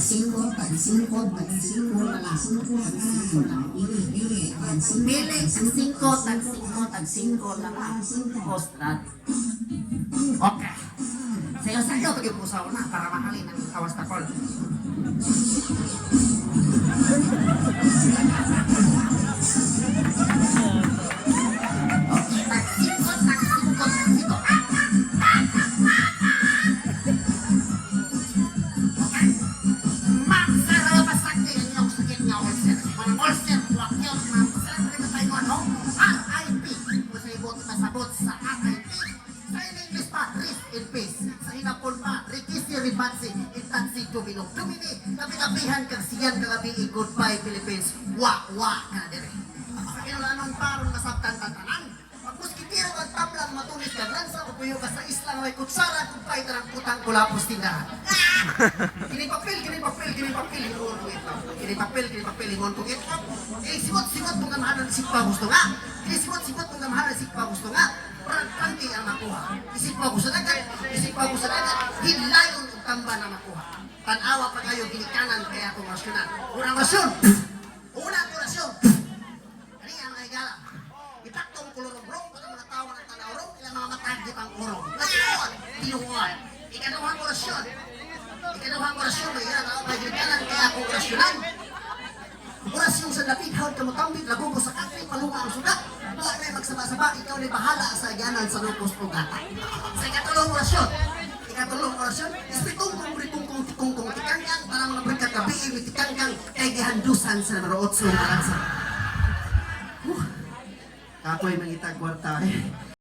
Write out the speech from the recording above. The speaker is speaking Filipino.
pagsingkod, pagsingkod, pagsingkod, pagsingkod, pagsingkod, ili, Pili, tagsingkod, tagsingkod, tagsingkod lang ang postrat. Okay. Sayo-sayo, pag-ipusaw na para mahalin ang kawas na call. Okay, tagsingkod, tagsingkod, tagsingkod. Okay. Magsaraw pa sa akin yung sakit niya, ulcer. Mga ulcer, huwag yun, magsaraw pa tayo ano? RIP. Kung sa ibot masabot sa RIP. Sa English pa, rest in peace. Sa Hinapon pa, Rikisi Ribatsi, Intansi Dumino. Dumini, kapi-kapihan kang siyan kagabi, goodbye Philippines. Wa-wa ka na dire. Kinulanong parang masabtan-tantanan. Magmuskitiro at tablang matulis ka lang sa upuyo ka sa isla na may kutsara kung pa'y tarang putang kulapos tindahan. Kinipapil, hingon kong ito. Simot-simot mong gamahanan isip pa gusto nga. Simot-simot mong gamahanan isip pa gusto nga. Prangkanti ang makuha. Isip pa gusto dagat, hilayon ang tamba na makuha. Tanawa pa kayo, ginikanan kaya akong rasyonan. Unang rasyon! Ano ang ay gala? Itaktong kulurong-rong, para mga tawa ng tanawrong, ilang mga matagit ang urong. Tinuon. Ikanawang orasyon, may yan, ginikanan kaya akong rasyonan. Orasyon sa lapid, hawad ka matambit, lagubo sa kakri, palunga ang sugat. Huwag na magsaba-saba, ikaw na bahala sa yanan sa lupos o gata. Sa ikatulong orasyon, ispitong kong tikangkang, parang nabrikat gabi, tikangkang, kay gihandusan sa naroot sa mga kansa. Ako'y mangitag kwarta